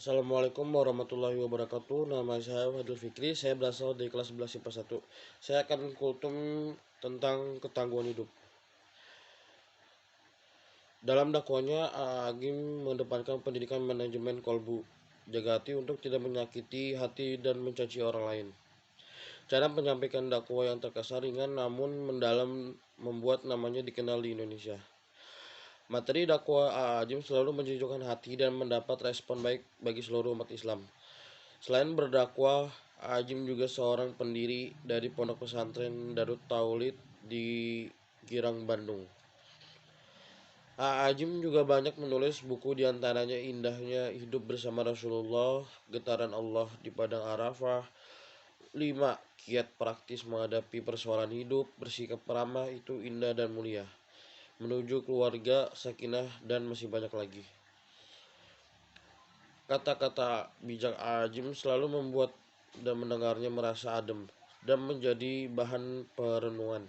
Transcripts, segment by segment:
Assalamualaikum warahmatullahi wabarakatuh. Nama saya Fadil Fikri. Saya berasal dari kelas 11 IPA 1. Saya akan kultum tentang ketangguhan hidup. Dalam dakwanya, Agim mendepankan pendidikan manajemen kolbu, jaga hati untuk tidak menyakiti hati dan mencaci orang lain. Cara menyampaikan dakwah yang terkesan ringan namun mendalam membuat namanya dikenal di Indonesia. Materi dakwah Agim selalu menunjukkan hati dan mendapat respon baik bagi seluruh umat Islam. Selain berdakwah, Ajim juga seorang pendiri dari Pondok Pesantren Darut Taulid di Girang, Bandung. Ajim juga banyak menulis buku diantaranya Indahnya Hidup Bersama Rasulullah, Getaran Allah di Padang Arafah, 5 Kiat Praktis Menghadapi Persoalan Hidup, Bersikap Ramah Itu Indah dan Mulia, Menuju Keluarga, Sakinah, dan masih banyak lagi. Kata-kata bijak Ajim selalu membuat dan mendengarnya merasa adem dan menjadi bahan perenungan.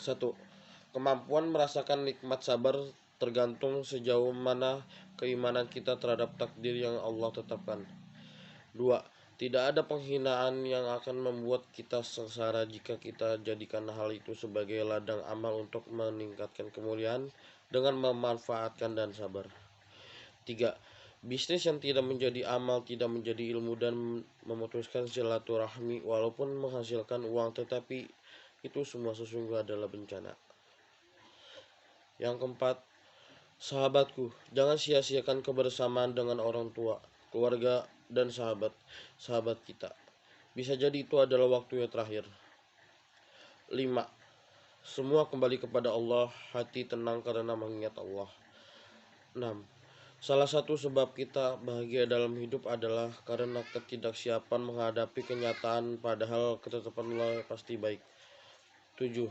1. Kemampuan merasakan nikmat sabar tergantung sejauh mana keimanan kita terhadap takdir yang Allah tetapkan. 2. Tidak ada penghinaan yang akan membuat kita sengsara jika kita jadikan hal itu sebagai ladang amal untuk meningkatkan kemuliaan dengan memanfaatkan dan sabar. 3. Bisnis yang tidak menjadi amal tidak menjadi ilmu dan memutuskan silaturahmi walaupun menghasilkan uang, tetapi itu semua sesungguhnya adalah bencana. Yang keempat, sahabatku, jangan sia-siakan kebersamaan dengan orang tua, keluarga, dan sahabat kita. Bisa jadi itu adalah waktu yang terakhir. 5. Semua kembali kepada Allah, hati tenang karena mengingat Allah. 6. Salah satu sebab kita bahagia dalam hidup adalah karena ketidaksiapan menghadapi kenyataan, padahal ketetapan Allah pasti baik. 7.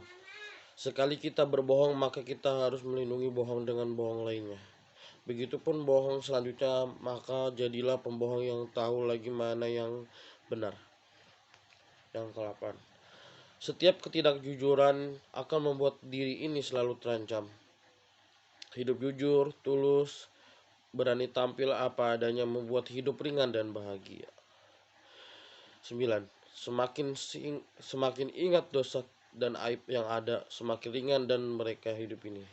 Sekali kita berbohong, maka kita harus melindungi bohong dengan bohong lainnya. Begitupun bohong selanjutnya, maka jadilah pembohong yang tahu lagi mana yang benar. Yang ke-8. Setiap ketidakjujuran akan membuat diri ini selalu terancam. Hidup jujur, tulus, berani tampil apa adanya membuat hidup ringan dan bahagia. 9. Semakin ingat dosa dan aib yang ada, semakin ringan dan mereka hidup ini.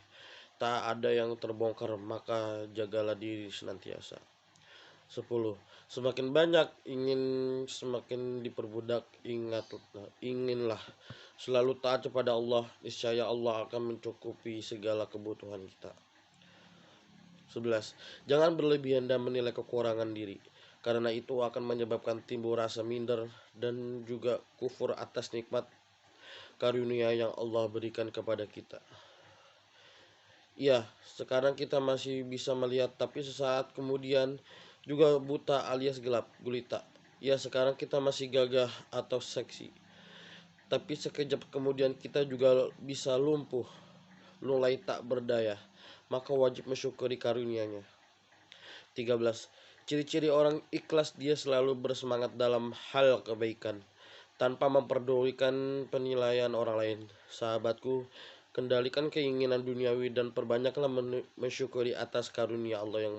Tak ada yang terbongkar, maka jagalah diri senantiasa. 10. Semakin banyak ingin, semakin diperbudak. Inginlah selalu taat kepada Allah, niscaya Allah akan mencukupi segala kebutuhan kita. 11. Jangan berlebihan dan menilai kekurangan diri, karena itu akan menyebabkan timbul rasa minder dan juga kufur atas nikmat karunia yang Allah berikan kepada kita. Ya, sekarang kita masih bisa melihat, tapi sesaat kemudian juga buta alias gelap gulita. Ya, sekarang kita masih gagah atau seksi, tapi sekejap kemudian kita juga bisa lumpuh, mulai tak berdaya. Maka wajib mensyukuri karunia-Nya. 13. Ciri-ciri orang ikhlas, dia selalu bersemangat dalam hal kebaikan tanpa memperdulikan penilaian orang lain. Sahabatku, kendalikan keinginan duniawi dan perbanyaklah mensyukuri atas karunia Allah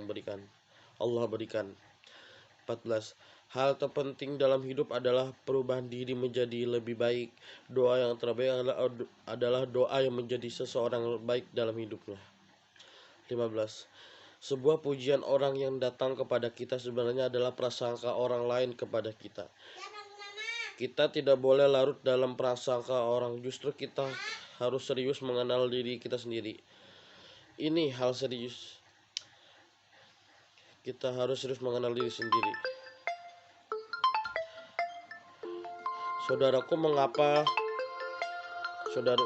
berikan. 14. Hal terpenting dalam hidup adalah perubahan diri menjadi lebih baik. Doa yang terbaik adalah doa yang menjadi seseorang baik dalam hidupnya. 15. Sebuah pujian orang yang datang kepada kita sebenarnya adalah prasangka orang lain kepada kita. Kita tidak boleh larut dalam prasangka orang, justru kita harus serius mengenal diri kita sendiri. Ini hal serius. Kita harus serius mengenal diri sendiri. Saudaraku, mengapa saudara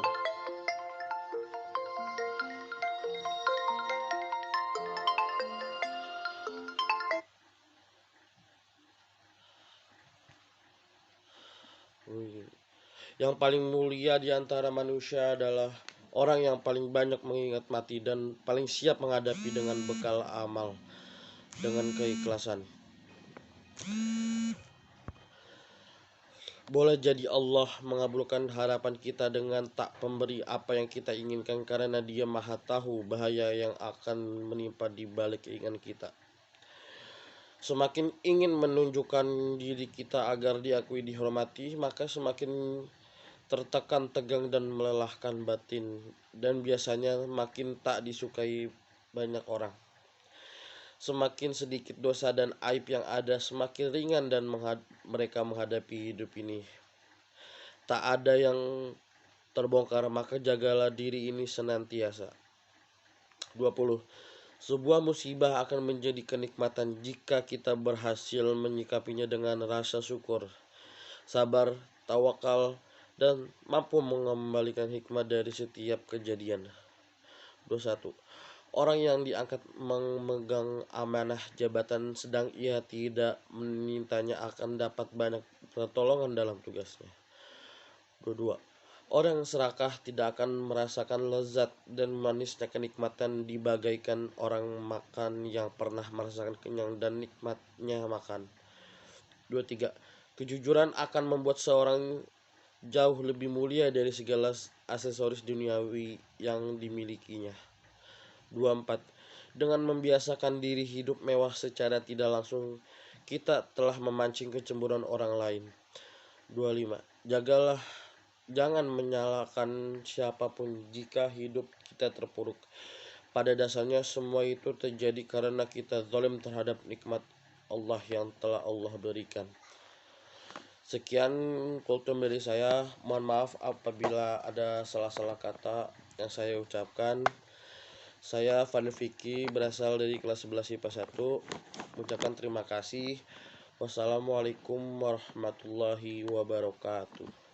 yang paling mulia di antara manusia adalah orang yang paling banyak mengingat mati dan paling siap menghadapi dengan bekal amal dengan keikhlasan. Boleh jadi Allah mengabulkan harapan kita dengan tak pemberi apa yang kita inginkan karena Dia Maha Tahu bahaya yang akan menimpa di balik keinginan kita. Semakin ingin menunjukkan diri kita agar diakui dihormati, maka semakin tertekan, tegang dan melelahkan batin, dan biasanya makin tak disukai banyak orang. Semakin sedikit dosa dan aib yang ada, semakin ringan dan mereka menghadapi hidup ini. Tak ada yang terbongkar, maka jagalah diri ini senantiasa. 20. Sebuah musibah akan menjadi kenikmatan jika kita berhasil menyikapinya dengan rasa syukur, sabar, tawakal, dan mampu mengembalikan hikmah dari setiap kejadian. 21. Orang yang diangkat memegang amanah jabatan sedang ia tidak memintanya akan dapat banyak pertolongan dalam tugasnya. 22. Orang yang serakah tidak akan merasakan lezat dan manisnya kenikmatan dibagaikan orang makan yang pernah merasakan kenyang dan nikmatnya makan. 23. Kejujuran akan membuat seorang jauh lebih mulia dari segala aksesoris duniawi yang dimilikinya. 24. Dengan membiasakan diri hidup mewah secara tidak langsung, kita telah memancing kecemburuan orang lain. 25. Jangan menyalahkan siapapun jika hidup kita terpuruk. Pada dasarnya semua itu terjadi karena kita zalim terhadap nikmat Allah yang telah Allah berikan. Sekian kultum dari saya. Mohon maaf apabila ada salah-salah kata yang saya ucapkan. Saya Fani Fikri, berasal dari kelas 11 IPA 1. Ucapkan terima kasih. Wassalamualaikum warahmatullahi wabarakatuh.